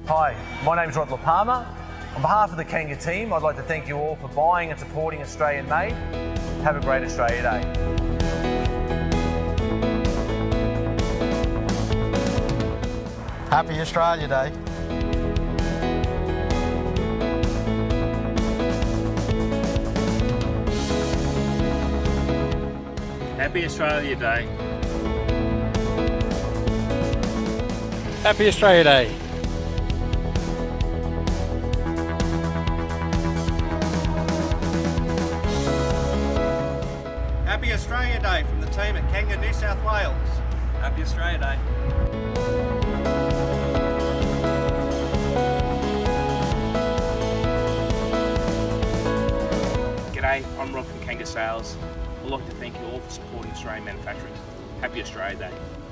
Hi, my name's Rod LaPalma. On behalf of the Kanga team, I'd like to thank you all for buying and supporting Australian made. Have a great Australia Day. Happy Australia Day. Happy Australia Day. Happy Australia Day. Happy Australia Day from the team at Kanga, New South Wales. Happy Australia Day. G'day, I'm Rod from Kanga Sales. I'd like to thank you all for supporting Australian manufacturing. Happy Australia Day.